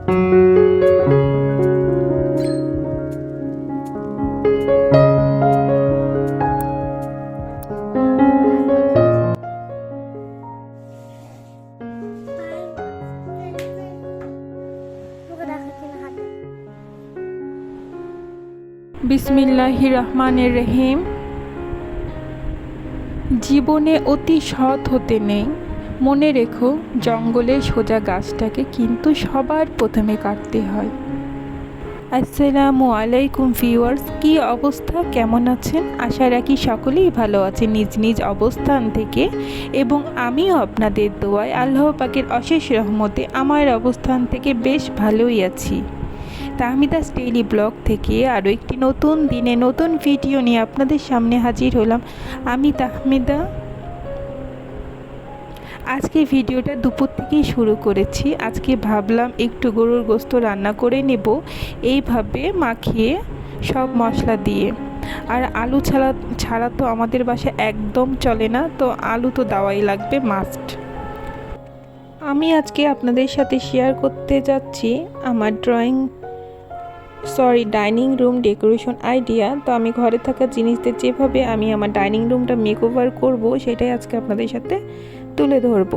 বিসমিল্লাহির রহমানির রহিম। জীবনে অতি সৎ হতে নেই, মনে রেখো জঙ্গলের সোজা গাছটাকে কিন্তু সবার প্রথমে কাটতে হয়। আসসালামু আলাইকুম ভিউয়ার্স, কি অবস্থা, কেমন আছেন? আশা রাখি সকলেই ভালো আছেন নিজ নিজ অবস্থান থেকে, এবং আমিও আপনাদের দোয়ায় আল্লাহ পাকের অশেষ রহমতে আমার অবস্থান থেকে বেশ ভালোই আছি। তাহমিদাস ডেইলি ব্লগ থেকে আরও একটি নতুন দিনে নতুন ভিডিও নিয়ে আপনাদের সামনে হাজির হলাম। আমি তাহমিদা। আজকে ভিডিওটা দুপুর থেকেই শুরু করেছি। আজকে ভাবলাম একটু গরুর গোশত রান্না করে নেব, এইভাবে মাখিয়ে সব মশলা দিয়ে। আর আলু ছাড়া তো আমাদের বাসায় একদম চলে না, তো আলু তো দেওয়াই লাগবে, মাস্ট। আমি আজকে আপনাদের সাথে শেয়ার করতে যাচ্ছি আমার ডাইনিং রুম ডেকোরেশন আইডিয়া। তো আমি ঘরে থাকা জিনিসদের যেভাবে আমি আমার ডাইনিং রুমটা মেকওভার করব, সেটাই আজকে আপনাদের সাথে তুলে ধরব।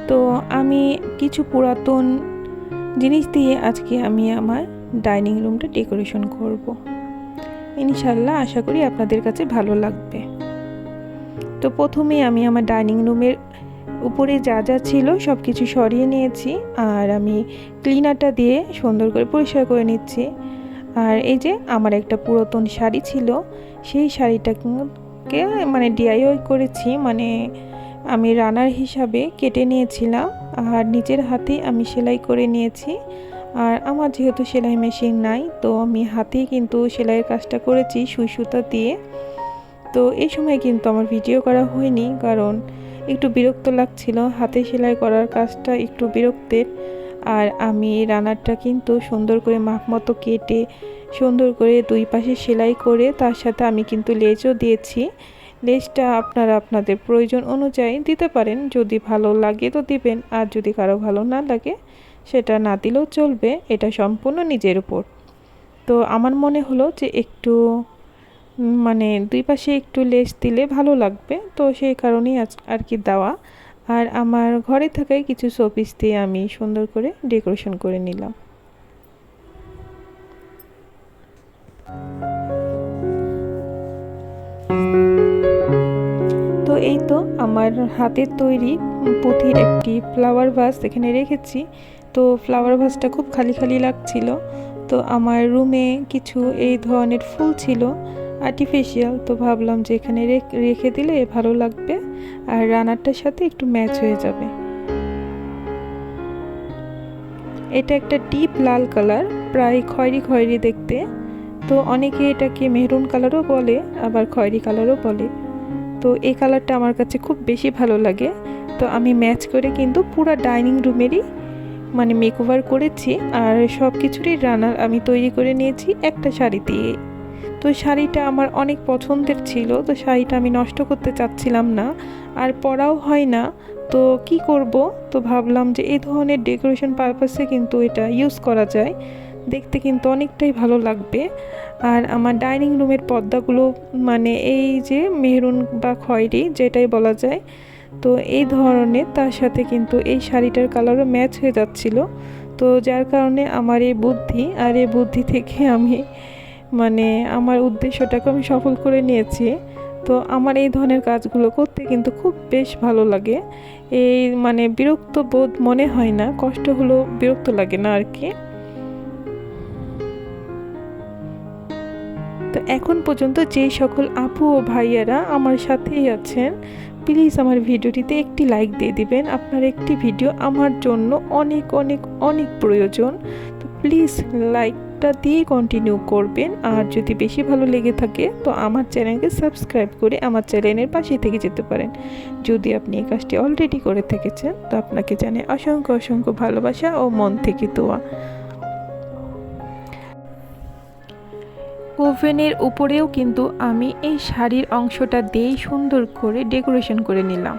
তো আমি কিছু পুরাতন জিনিস দিয়ে আজকে আমি আমার ডাইনিং রুমটা ডেকোরেশন করব। ইনশাল্লাহ আশা করি আপনাদের কাছে ভালো লাগবে। তো প্রথমে আমি আমার ডাইনিং রুমের উপরে যা যা ছিল সব কিছু সরিয়ে নিয়েছি, আর আমি ক্লিনারটা দিয়ে সুন্দর করে পরিষ্কার করে নিচ্ছি। আর এই যে আমার একটা পুরাতন শাড়ি ছিল, সেই শাড়িটাকে মানে ডিআইওয়াই করেছি, মানে আমি রানার হিসাবে কেটে নিয়েছিলাম আর নিজের হাতে আমি সেলাই করে নিয়েছি। আর আমার যেহেতু সেলাই মেশিন নাই, তো আমি হাতেই কিন্তু সেলাইয়ের কাজটা করেছি সুই সুতা দিয়ে। তো এই সময় কিন্তু আমার ভিডিও করা হয়নি, কারণ একটু বিরক্ত লাগছিল, হাতে সেলাই করার কাজটা একটু বিরক্তের। আর আমি রানারটা কিন্তু সুন্দর করে মাপ মতো কেটে সুন্দর করে দুই পাশে সেলাই করে তার সাথে আমি কিন্তু লেজও দিয়েছি। লেজটা আপনারা আপনাদের প্রয়োজন অনুযায়ী দিতে পারেন, যদি ভালো লাগে তো দিবেন, আর যদি কারো ভালো না লাগে সেটা না দিলেও চলবে, এটা সম্পূর্ণ নিজের উপর। তো আমার মনে হলো যে একটু মানে দুই পাশে একটু লেস দিলে ভালো লাগবে, তো সেই কারণেই আর কি দেওয়া। আর আমার ঘরে থাকায় কিছু শোপিস দিয়ে আমি সুন্দর করে ডেকোরেশন করে নিলাম। তো এই তো আমার হাতের তৈরি পুঁথির একটি ফ্লাওয়ার ভাস এখানে রেখেছি। তো ফ্লাওয়ার ভাসটা খুব খালি খালি লাগছিল, তো আমার রুমে কিছু এই ধরনের ফুল ছিল আর্টিফিশিয়াল, তো ভাবলাম যে এখানে রেখে দিলে ভালো লাগবে আর রানারটার সাথে একটু ম্যাচ হয়ে যাবে। এটা একটা ডিপ লাল কালার, প্রায় খয়েরি খয়েরি দেখতে। তো অনেকে এটাকে মেরুন কালারও বলে, আবার খয়েরি কালারও বলে। তো এই কালারটা আমার কাছে খুব বেশি ভালো লাগে। তো আমি ম্যাচ করে কিন্তু পুরো ডাইনিং রুমেরই মানে মেকওভার করেছি, আর সব কিছুরই রানার আমি তৈরি করে নিয়েছি একটা শাড়ি দিয়ে। তো শাড়িটা আমার অনেক পছন্দের ছিল, তো শাড়িটা আমি নষ্ট করতে চাচ্ছিলাম না, আর পরাও হয় না, তো কি করব। তো ভাবলাম যে এই ধরনের ডেকোরেশন পারপাসে কিন্তু এটা ইউজ করা যায়, দেখতে কিন্তু অনেকটাই ভালো লাগবে। আর আমার ডাইনিং রুমের পর্দাগুলো মানে এই যে মেরুন বা খয়েরি যেটাই বলা যায়, তো এই ধরনের, তার সাথে কিন্তু এই শাড়িটার কালারও ম্যাচ হয়ে যাচ্ছিল। তো যার কারণে আমার এই বুদ্ধি থেকে আমি মানে আমার উদ্দেশ্যটাকে আমি সফল করে নিয়েছি। তো আমার এই ধরনের কাজগুলো করতে কিন্তু খুব বেশ ভালো লাগে। এই মানে বিরক্ত বোধ মনে হয় না, কষ্ট হলো বিরক্ত লাগে না আর কি। তো এখন পর্যন্ত যে সকল আপু ও ভাইয়ারা আমার সাথেই আছেন, প্লিজ আমার ভিডিওটিতে একটি লাইক দিয়ে দিবেন। আপনার একটি ভিডিও আমার জন্য অনেক অনেক অনেক প্রয়োজন, তো প্লিজ লাইকটা দিয়ে কন্টিনিউ করবেন। আর যদি বেশি ভালো লেগে থাকে তো আমার চ্যানেলকে সাবস্ক্রাইব করে আমার চ্যানেলের পাশে থেকে যেতে পারেন। যদি আপনি এই কাজটি অলরেডি করে থেকেছেন তো আপনাকে জানাই অসংখ্য অসংখ্য ভালোবাসা ও মন থেকে দোয়া। ওভেনের উপরেও কিন্তু আমি এই শাড়ির অংশটা দিয়েই সুন্দর করে ডেকোরেশন করে নিলাম।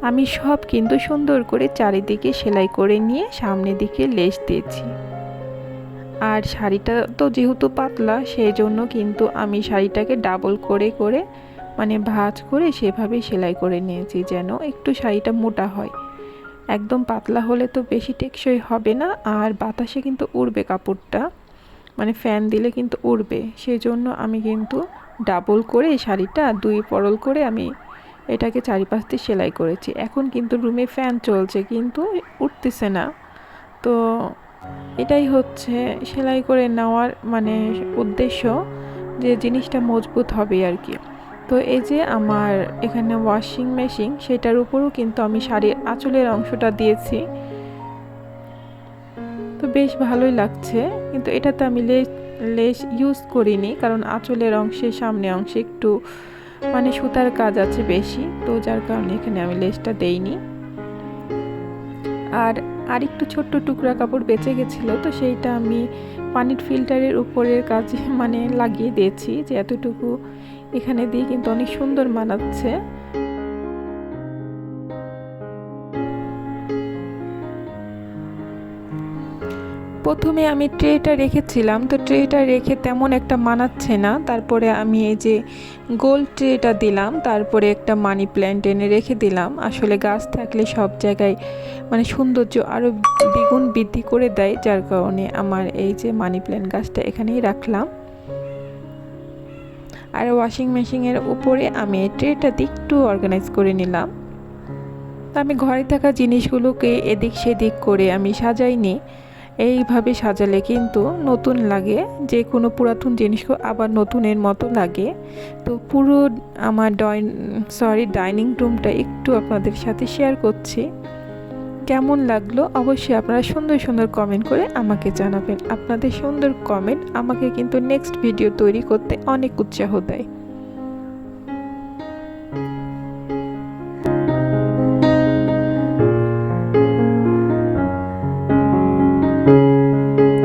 আমি সব কিন্তু সুন্দর করে চারিদিকে সেলাই করে নিয়ে সামনের দিকে লেস দিয়েছি। আর শাড়িটা তো যেহেতু পাতলা সেই জন্য কিন্তু আমি শাড়িটাকে ডাবল করে করে মানে ভাঁজ করে সেভাবেই সেলাই করে নিয়েছি যেন একটু শাড়িটা মোটা হয়। একদম পাতলা হলে তো বেশি টেকসই হবে না, আর বাতাসে কিন্তু উড়বে কাপড়টা, মানে ফ্যান দিলে কিন্তু উড়বে। সেই জন্য আমি কিন্তু ডাবল করে শাড়িটা 2 পরল করে আমি এটাকে চারিপাশ দিয়ে সেলাই করেছি। এখন কিন্তু রুমে ফ্যান চলছে কিন্তু উঠতেছে না, তো এটাই হচ্ছে সেলাই করে নেওয়ার মানে উদ্দেশ্য, যে জিনিসটা মজবুত হবে আর কি। তো এই যে আমার এখানে ওয়াশিং মেশিন, সেটার উপরও কিন্তু আমি শাড়ির আঁচলের অংশটা দিয়েছি, তো বেশ ভালোই লাগছে। কিন্তু এটাতে আমি লেস ইউজ করিনি, কারণ আঁচলের অংশে সামনে অংশে একটু মানে সুতার কাজ আছে বেশি, তো যার কারণে এখানে আমি লেসটা দেইনি। আর একটু ছোট্ট টুকরা কাপড় বেঁচে গেছিলো, তো সেইটা আমি পানির ফিল্টারের উপরের কাজে মানে লাগিয়ে দিয়েছি, যে এতটুকু এখানে দিয়ে কিন্তু অনেক সুন্দর মানাচ্ছে। প্রথমে আমি ট্রেটা রেখেছিলাম, তো ট্রেটা রেখে তেমন একটা মানাচ্ছে না, তারপরে আমি এই যে গোল ট্রেটা দিলাম, তারপরে একটা মানি প্ল্যান্ট এনে রেখে দিলাম। আসলে গাছ থাকলে সব জায়গায় মানে সৌন্দর্য আরও দ্বিগুণ বৃদ্ধি করে দেয়, যার কারণে আমার এই যে মানি প্ল্যান্ট গাছটা এখানেই রাখলাম। আর ওয়াশিং মেশিনের উপরে আমি এই ট্রেটা একটু অর্গানাইজ করে নিলাম। আমি ঘরে থাকা জিনিসগুলোকে এদিক সেদিক করে আমি সাজাইনি, এইভাবে সাজালে কিন্তু নতুন লাগে, যে কোনো পুরাতন জিনিসকে আবার নতুনের মতো লাগে। তো পুরো আমার ডাইনিং রুমটা একটু আপনাদের সাথে শেয়ার করছি। কেমন লাগলো অবশ্যই আপনারা সুন্দর সুন্দর কমেন্ট করে আমাকে জানাবেন। আপনাদের সুন্দর কমেন্ট আমাকে কিন্তু নেক্সট ভিডিও তৈরি করতে অনেক উৎসাহ দেয়।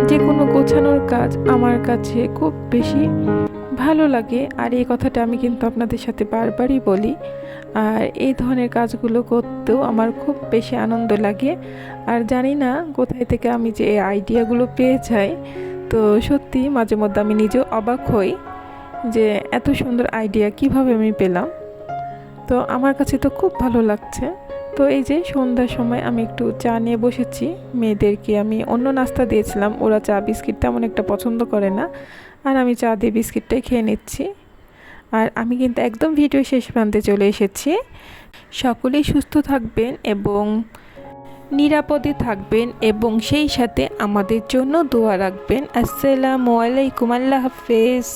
যে কোনো গোছানোর কাজ আমার কাছে খুব বেশি ভালো লাগে, আর এই কথাটা আমি কিন্তু আপনাদের সাথে বারবারই বলি। আর এই ধরনের কাজগুলো করতেও আমার খুব বেশি আনন্দ লাগে। আর জানি না কোথায় থেকে আমি যে এই আইডিয়াগুলো পেয়ে যাই, তো সত্যি মাঝে মধ্যে আমি নিজেও অবাক হই যে এত সুন্দর আইডিয়া কিভাবে আমি পেলাম। তো আমার কাছে তো খুব ভালো লাগছে। তো এই যে সন্ধ্যার সময় আমি একটু চা নিয়ে বসেছি, মেয়েদেরকে আমি অন্য নাস্তা দিয়েছিলাম, ওরা চা বিস্কিট তেমন একটা পছন্দ করে না, আর আমি চা দিয়ে বিস্কিটটাই খেয়ে নিচ্ছি। আর আমি কিন্তু একদম ভিডিও শেষ প্রান্তে চলে এসেছি। সকলেই সুস্থ থাকবেন এবং নিরাপদে থাকবেন, এবং সেই সাথে আমাদের জন্য দোয়া রাখবেন। আসসালামু আলাইকুম, আল্লাহ হাফেজ।